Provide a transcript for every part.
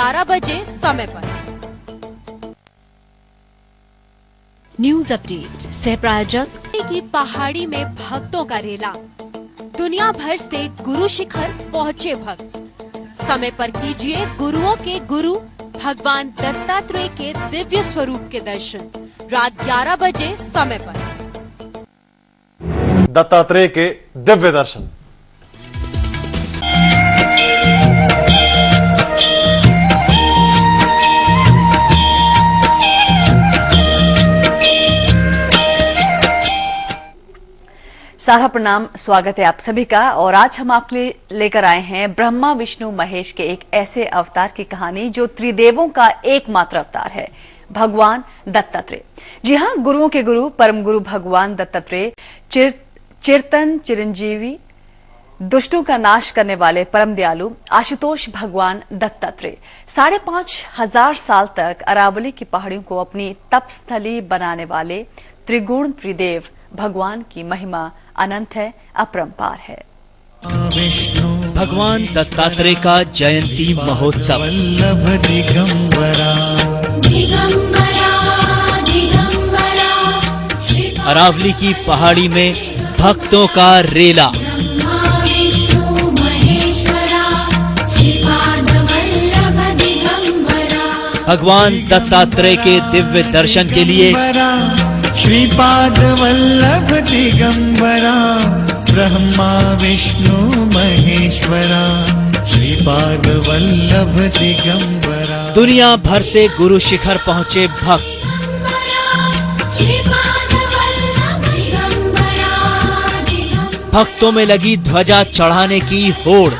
11 बजे समय पर। न्यूज अपडेट सह प्रायोजक की पहाड़ी में भक्तों का रेला, दुनिया भर से गुरु शिखर पहुँचे भक्त। समय पर कीजिए गुरुओं के गुरु भगवान दत्तात्रेय के दिव्य स्वरूप के दर्शन, रात 11 बजे समय पर। दत्तात्रेय के दिव्य दर्शन। सारा प्रणाम, स्वागत है आप सभी का। और आज हम आपके लिए लेकर आए हैं ब्रह्मा विष्णु महेश के एक ऐसे अवतार की कहानी जो त्रिदेवों का एकमात्र अवतार है, भगवान दत्तात्रेय। जी हां, गुरुओं के गुरु परम गुरु भगवान दत्तात्रेय चिरतन चिरंजीवी, दुष्टों का नाश करने वाले परम दयालु आशुतोष भगवान दत्तात्रेय 5,500 साल तक अरावली की पहाड़ियों को अपनी तपस्थली बनाने वाले त्रिगुण त्रिदेव भगवान की महिमा अनंत है, अपरंपार है। भगवान दत्तात्रेय का जयंती महोत्सव अरावली की पहाड़ी में भक्तों का रेला। भगवान दत्तात्रेय के दिव्य दर्शन के लिए श्रीपाद वल्लभ दिगंबरा, ब्रह्मा विष्णु महेश्वरा, श्रीपाद वल्लभ दिगंबरा। दुनिया भर से गुरु शिखर पहुँचे भक्त। भक्तों में लगी ध्वजा चढ़ाने की होड़।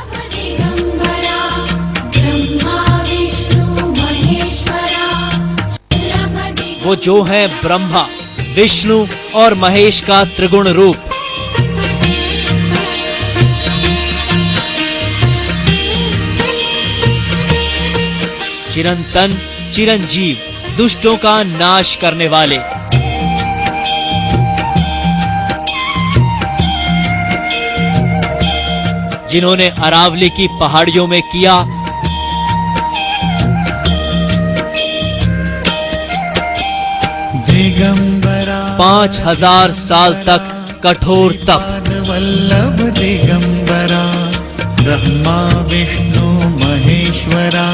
वो जो है ब्रह्मा विष्णु और महेश का त्रिगुण रूप। चिरंतन चिरंजीव, दुष्टों का नाश करने वाले। जिन्होंने अरावली की पहाड़ियों में किया 5,000 साल तक कठोर तप। वल्लभ दिगंबरा, ब्रह्मा विष्णु महेश्वरा,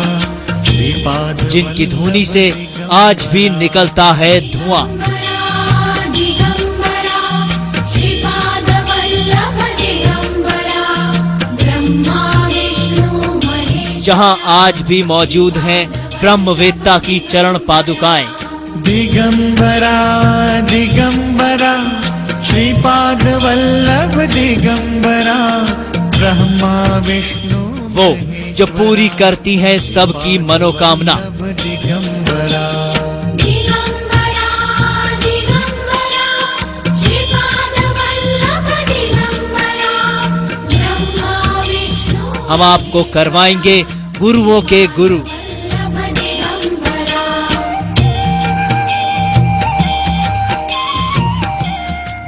श्रीपाद। जिनकी धुनी से आज भी निकलता है धुआं। जहां आज भी मौजूद हैं ब्रह्मवेत्ता की चरण पादुकाएं। दिगंबरा दिगंबरा, श्रीपाद वल्लभ दिगंबरा, ब्रह्मा विष्णु। वो जो पूरी करती हैं सबकी मनोकामना। दिगंबरा हम आपको करवाएंगे गुरुओं के गुरु।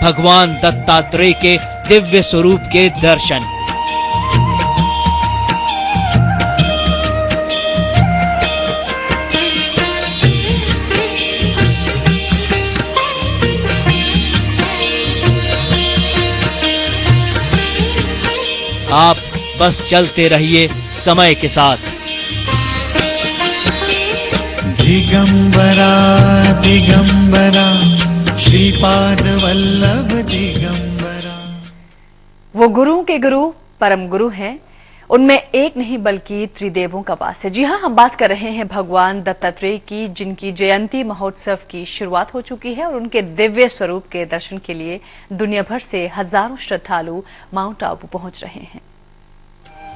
भगवान दत्तात्रेय के दिव्य स्वरूप के दर्शन। आप बस चलते रहिए समय के साथ। दिगंबरा दिगंबरा, श्रीपाद वल्लभ दिगंबरा। वो गुरुओं के गुरु परम गुरु हैं, उनमें एक नहीं बल्कि त्रिदेवों का वास है। जी हां, हम बात कर रहे हैं भगवान दत्तात्रेय की, जिनकी जयंती महोत्सव की शुरुआत हो चुकी है और उनके दिव्य स्वरूप के दर्शन के लिए दुनिया भर से हजारों श्रद्धालु माउंट आबू पहुंच रहे हैं।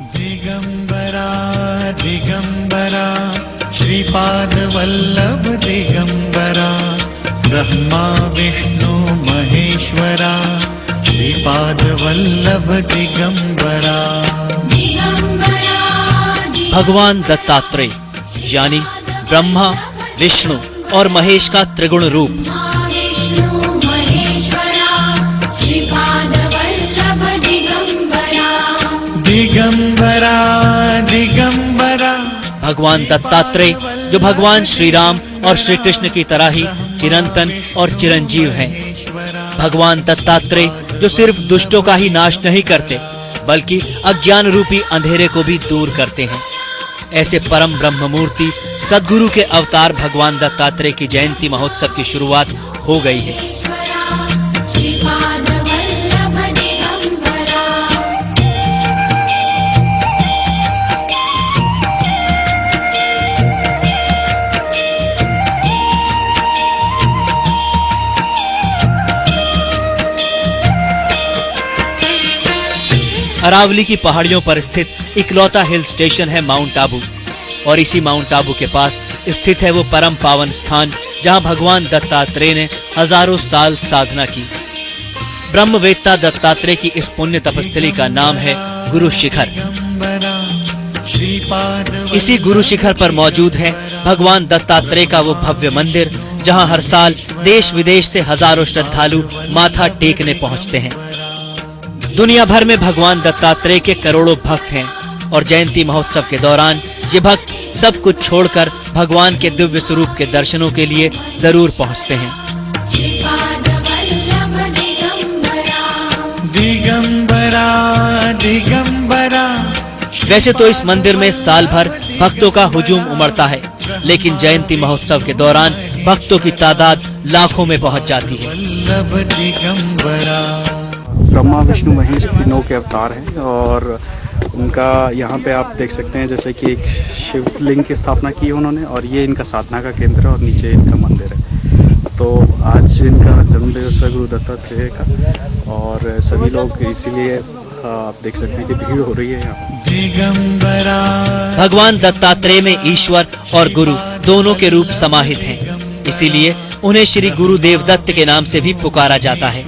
दिगंबरा दिगंबरा, श्रीपाद वल्लभ दिगंबरा, ब्रह्मा विष्णु महेश्वरा, श्रीपाद वल्लभ दिगंबरा। भगवान दत्तात्रेय यानी ब्रह्मा विष्णु और महेश का त्रिगुण रूप। दिगंबरा दिगंबरा, भगवान दत्तात्रेय जो भगवान श्री राम और श्री कृष्ण की तरह ही चिरंतन और चिरंजीव हैं। भगवान दत्तात्रेय जो सिर्फ दुष्टों का ही नाश नहीं करते बल्कि अज्ञान रूपी अंधेरे को भी दूर करते हैं। ऐसे परम ब्रह्म मूर्ति सद्गुरु के अवतार भगवान दत्तात्रेय की जयंती महोत्सव की शुरुआत हो गई है। अरावली की पहाड़ियों पर स्थित इकलौता हिल स्टेशन है माउंट आबू और इसी माउंट आबू के पास स्थित है वो परम पावन स्थान जहां भगवान दत्तात्रेय ने हजारों साल साधना की। ब्रह्मवेत्ता दत्तात्रेय की इस पुण्य तपस्थली का नाम है गुरु शिखर। इसी गुरु शिखर पर मौजूद है भगवान दत्तात्रेय का वो भव्य मंदिर जहां हर साल देश विदेश से हजारों श्रद्धालु माथा टेकने पहुंचते हैं। दुनिया भर में भगवान दत्तात्रेय के करोड़ों भक्त हैं और जयंती महोत्सव के दौरान ये भक्त सब कुछ छोड़कर भगवान के दिव्य स्वरूप के दर्शनों के लिए जरूर पहुंचते हैं। दिगंबरा दिगंबरा। वैसे तो इस मंदिर में साल भर भक्तों का हुजूम उमड़ता है, लेकिन जयंती महोत्सव के दौरान भक्तों की तादाद लाखों में पहुंच जाती है। ब्रह्मा विष्णु महेश तीनों के अवतार हैं और उनका यहाँ पे आप देख सकते हैं जैसे कि एक शिवलिंग की स्थापना की है उन्होंने और ये इनका साधना का केंद्र है और नीचे इनका मंदिर है। तो आज इनका जन्म दिवस है गुरु दत्तात्रेय का और सभी लोग इसीलिए आप देख सकते हैं कि भीड़ हो रही है यहाँ। भगवान दत्तात्रेय में ईश्वर और गुरु दोनों के रूप समाहित हैं, इसीलिए उन्हें श्री गुरुदेव दत्त के नाम से भी पुकारा जाता है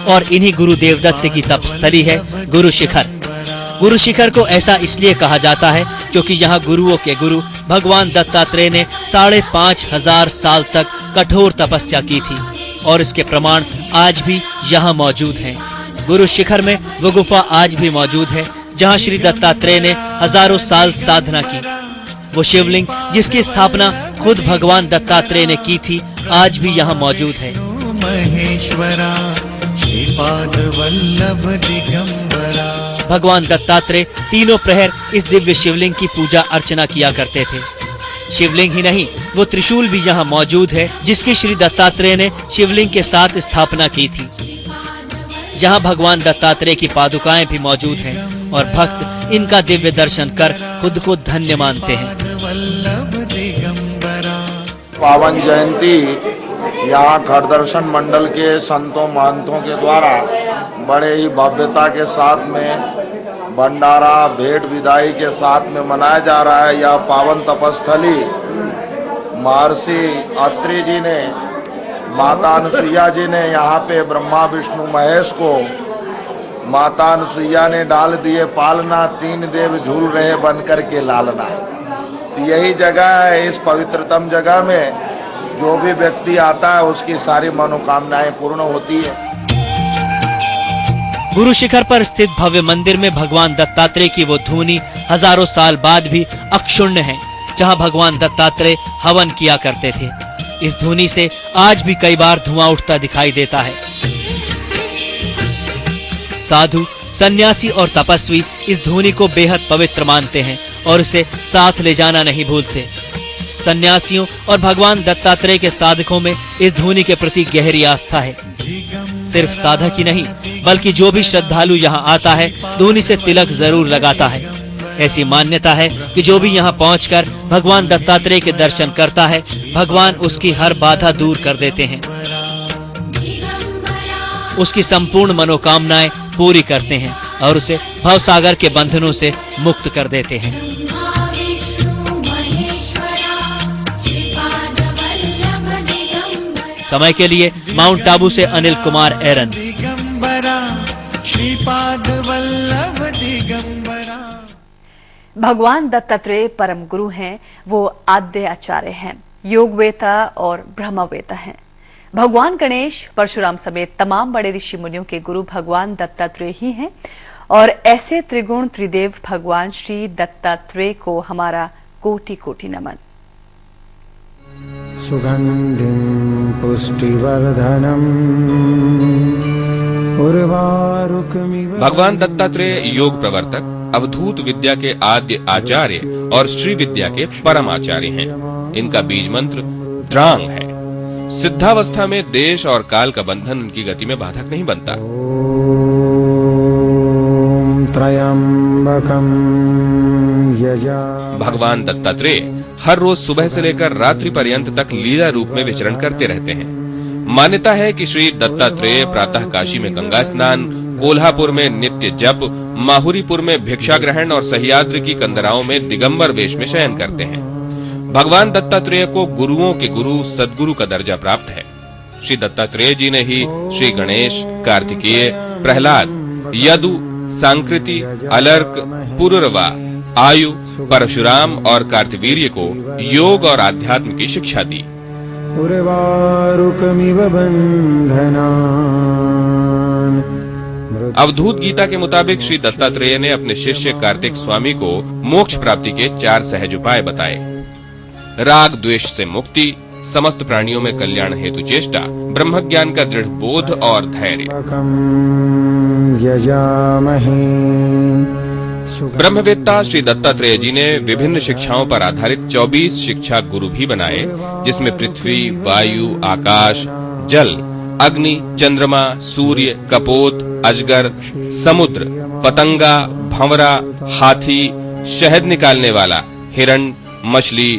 और इन्हीं गुरुदेव दत्त की तपस्थली है गुरु शिखर। गुरु शिखर को ऐसा इसलिए कहा जाता है क्योंकि यहाँ गुरुओं के गुरु भगवान दत्तात्रेय ने 5,500 साल तक कठोर तपस्या की थी और इसके प्रमाण आज भी यहाँ मौजूद हैं। गुरु शिखर में वो गुफा आज भी मौजूद है जहाँ श्री दत्तात्रेय ने हजारों साल साधना की। वो शिवलिंग जिसकी स्थापना खुद भगवान दत्तात्रेय ने की थी आज भी यहाँ मौजूद है। महेश्वरा श्रीपाद वल्लभ दिगंबरा। भगवान दत्तात्रेय तीनों प्रहर इस दिव्य शिवलिंग की पूजा अर्चना किया करते थे। शिवलिंग ही नहीं, वो त्रिशूल भी यहाँ मौजूद है जिसकी श्री दत्तात्रेय ने शिवलिंग के साथ स्थापना की थी। यहाँ भगवान दत्तात्रेय की पादुकाएं भी मौजूद हैं और भक्त इनका दिव्य दर्शन कर खुद को धन्य मानते हैं। पावन जयंती यहाँ घर दर्शन मंडल के संतों महंतों के द्वारा बड़े ही भव्यता के साथ में भंडारा भेंट विदाई के साथ में मनाया जा रहा है। यह पावन तपस्थली महर्षि अत्रि जी ने, माता अनुसुईया जी ने यहाँ पे ब्रह्मा विष्णु महेश को माता अनुसुईया ने डाल दिए पालना, 3 देव झूल रहे बनकर के लालना। तो यही जगह है, इस पवित्रतम जगह में जो भी व्यक्ति आता है उसकी सारी मनोकामनाएं पूर्ण होती है। गुरु शिखर पर स्थित भव्य मंदिर में भगवान दत्तात्रेय की वो धूनी हजारों साल बाद भी अक्षुण्ण है, जहां भगवान दत्तात्रेय हवन किया करते थे। इस धूनी से आज भी कई बार धुआं उठता दिखाई देता है। साधु, सन्यासी और तपस्वी इस धूनी को बेहद पवित्र मानते हैं और इसे साथ ले जाना नहीं भूलते। सन्यासियों और भगवान दत्तात्रेय के साधकों में इस धूनी के प्रति गहरी आस्था है। सिर्फ साधक ही नहीं बल्कि जो भी श्रद्धालु यहाँ आता है धूनी से तिलक जरूर लगाता है। ऐसी मान्यता है कि जो भी यहाँ पहुंचकर भगवान दत्तात्रेय के दर्शन करता है भगवान उसकी हर बाधा दूर कर देते हैं, उसकी संपूर्ण मनोकामनाएं पूरी करते हैं और उसे भवसागर के बंधनों से मुक्त कर देते हैं। समय के लिए माउंट आबू से अनिल कुमार एरन। भगवान दत्तात्रेय परम गुरु हैं, वो आद्य आचार्य हैं, योगवेता और ब्रह्मवेता हैं। भगवान गणेश, परशुराम समेत तमाम बड़े ऋषि मुनियों के गुरु भगवान दत्तात्रेय ही हैं और ऐसे त्रिगुण त्रिदेव भगवान श्री दत्तात्रेय को हमारा कोटि कोटि नमन। सुगंधिं पुष्टिवर्धनम् उर्वारुकमिव। भगवान दत्तात्रेय योग प्रवर्तक, अवधूत विद्या के आद्य आचार्य और श्री विद्या के परम आचार्य हैं। इनका बीज मंत्र द्रांग है। सिद्धावस्था में देश और काल का बंधन उनकी गति में बाधक नहीं बनता। भगवान दत्तात्रेय हर रोज सुबह से लेकर रात्रि पर्यंत तक लीला रूप में विचरण करते रहते हैं। मान्यता है कि श्री दत्तात्रेय प्रातः काशी में गंगा स्नान, कोल्हापुर में नित्य जप, माहुरीपुर में भिक्षा ग्रहण और सह्याद्री की कंदराओं में दिगंबर वेश में शयन करते हैं। भगवान दत्तात्रेय को गुरुओं के गुरु सद्गुरु का दर्जा प्राप्त है। श्री दत्तात्रेय जी ने ही श्री गणेश, कार्तिकेय, प्रहलाद, यदु, सांकृति, अलर्क, पुरुरवा, आयु, परशुराम और कार्तवीर्य को योग और आध्यात्म की शिक्षा दी। अवधूत गीता के मुताबिक श्री दत्तात्रेय ने अपने शिष्य कार्तिक स्वामी को मोक्ष प्राप्ति के 4 सहज उपाय बताए। राग द्वेष से मुक्ति, समस्त प्राणियों में कल्याण हेतु चेष्टा, ब्रह्म ज्ञान का दृढ़ बोध और धैर्य। ब्रह्मवेत्ता श्री दत्तात्रेय जी ने विभिन्न शिक्षाओं पर आधारित 24 शिक्षा गुरु भी बनाए, जिसमें पृथ्वी, वायु, आकाश, जल, अग्नि, चंद्रमा, सूर्य, कपोत, अजगर, समुद्र, पतंगा, भंवरा, हाथी, शहद निकालने वाला, हिरण, मछली,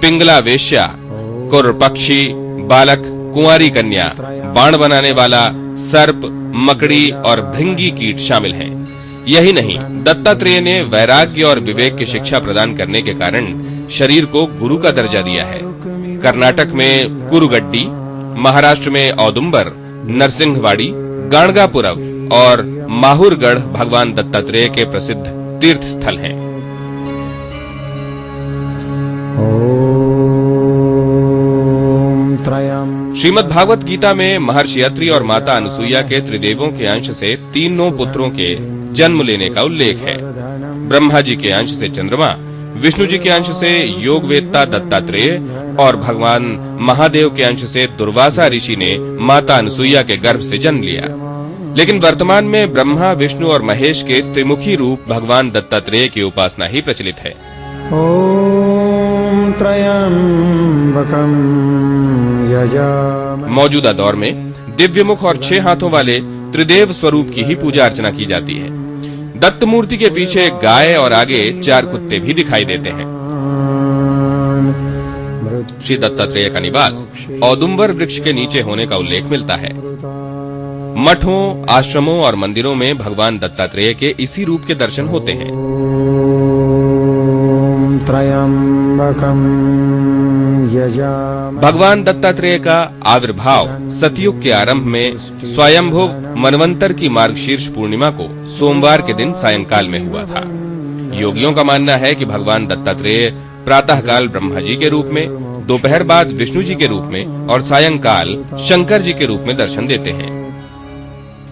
पिंगला वेश्या, कुर्र पक्षी, बालक, कुंवारी कन्या, बाण बनाने वाला, सर्प, मकड़ी और भृंगी कीट शामिल हैं। यही नहीं, दत्तात्रेय ने वैराग्य और विवेक की शिक्षा प्रदान करने के कारण शरीर को गुरु का दर्जा दिया है। कर्नाटक में कुरुगड्डी, महाराष्ट्र में औदुंबर, नरसिंहवाड़ी, गाणगापुरम और माहुरगढ़ भगवान दत्तात्रेय के प्रसिद्ध तीर्थ स्थल हैं। श्रीमद् भागवत गीता में महर्षि अत्रि और माता अनुसुईया के त्रिदेवों के अंश से तीनों पुत्रों के जन्म लेने का उल्लेख है। ब्रह्मा जी के अंश से चंद्रमा, विष्णु जी के अंश से योगवेत्ता दत्तात्रेय और भगवान महादेव के अंश से दुर्वासा ऋषि ने माता अनुसुईया के गर्भ से जन्म लिया। लेकिन वर्तमान में ब्रह्मा, विष्णु और महेश के त्रिमुखी रूप भगवान दत्तात्रेय की उपासना ही प्रचलित है। मौजूदा दौर में दिव्य मुख और 6 हाथों वाले त्रिदेव स्वरूप की ही पूजा अर्चना की जाती है। दत्त मूर्ति के पीछे गाय और आगे 4 कुत्ते भी दिखाई देते हैं। श्री दत्तात्रेय का निवास औदुंबर वृक्ष के नीचे होने का उल्लेख मिलता है। मठों, आश्रमों और मंदिरों में भगवान दत्तात्रेय के इसी रूप के दर्शन होते हैं। भगवान दत्तात्रेय का आविर्भाव सतयुग के आरंभ में स्वयंभुव मनवंतर की मार्गशीर्ष पूर्णिमा को सोमवार के दिन सायंकाल में हुआ था। योगियों का मानना है कि भगवान दत्तात्रेय प्रातःकाल ब्रह्मा जी के रूप में, दोपहर बाद विष्णु जी के रूप में और सायंकाल शंकर जी के रूप में दर्शन देते हैं।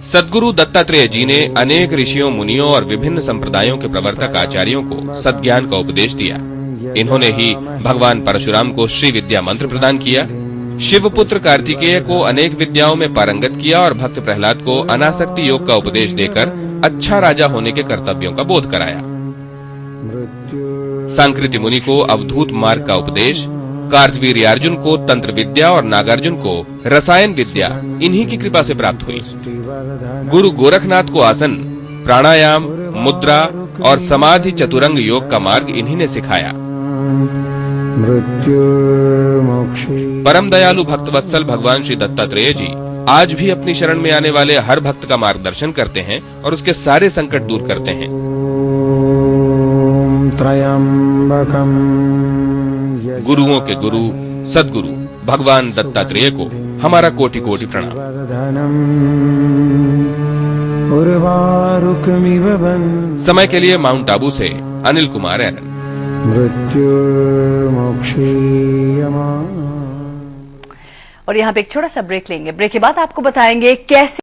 सद्गुरु दत्तात्रेय जी ने अनेक ऋषियों, मुनियों और विभिन्न संप्रदायों के प्रवर्तक आचार्यों को सद्ज्ञान का उपदेश दिया। इन्होंने ही भगवान परशुराम को श्री विद्या मंत्र प्रदान किया, शिवपुत्र कार्तिकेय को अनेक विद्याओं में पारंगत किया और भक्त प्रहलाद को अनासक्ति योग का उपदेश देकर अच्छा राजा होने के कर्तव्यों का बोध कराया। सांकृति मुनि को अवधूत मार्ग का उपदेश, कार्तवीर्यार्जुन को तंत्र विद्या और नागार्जुन को रसायन विद्या इन्हीं की कृपा से प्राप्त हुई। गुरु गोरखनाथ को आसन, प्राणायाम, मुद्रा और समाधि चतुरंग योग का मार्ग इन्हीं ने सिखाया। परम दयालु भक्तवत्सल भगवान श्री दत्तात्रेय जी आज भी अपनी शरण में आने वाले हर भक्त का मार्गदर्शन करते हैं और उसके सारे संकट दूर करते हैं। गुरुओं के गुरु सद्गुरु भगवान दत्तात्रेय को हमारा कोटि कोटि प्रणाम। समय के लिए माउंट आबू से अनिल कुमार एरन। और यहाँ पे एक छोटा सा ब्रेक लेंगे। ब्रेक के बाद आपको बताएंगे कैसे